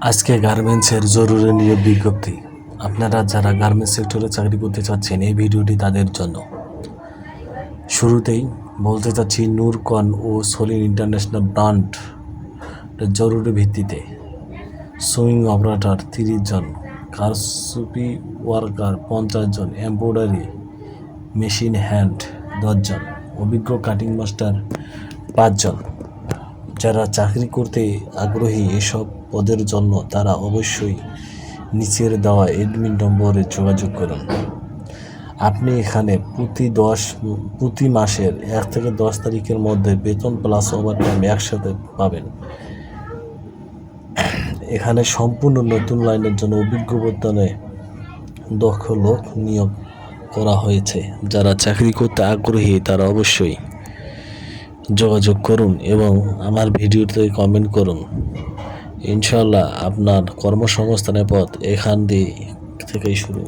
আজকে গার্মেন্টসের জরুরি নিয়োগ বিজ্ঞপ্তি। আপনারা যারা গার্মেন্টস সেক্টরে চাকরি করতে চাচ্ছেন, এই ভিডিওটি তাদের জন্য। শুরুতেই বলতে চাচ্ছি, নূরকন ও সলিন ইন্টারন্যাশনাল ব্র্যান্ড জরুরি ভিত্তিতে সুইং অপারেটর 30 জন, কারচুপি ওয়ার্কার 50 জন, এমব্রয়ডারি মেশিন হ্যান্ড 10 জন, অভিজ্ঞ কাটিং মাস্টার 5 জন। যারা চাকরি করতে আগ্রহী এসব পদের জন্য তারা অবশ্যই নিচের দেওয়া অ্যাডমিন নম্বরে যোগাযোগ করুন। আপনি এখানে প্রতি মাসের 1 থেকে 10 তারিখের মধ্যে বেতন প্লাস ওভারটাইম একসাথে পাবেন। এখানে সম্পূর্ণ নতুন লাইনের জন্য অভিজ্ঞ বর্তমানে দক্ষ লোক নিয়োগ করা হয়েছে। যারা চাকরি করতে আগ্রহী তারা অবশ্যই যোগাযোগ করুন এবং আমার ভিডিওতে কমেন্ট করুন। ইনশাআল্লাহ আপনার কর্মসংস্থানের পথ এখান থেকেই শুরু।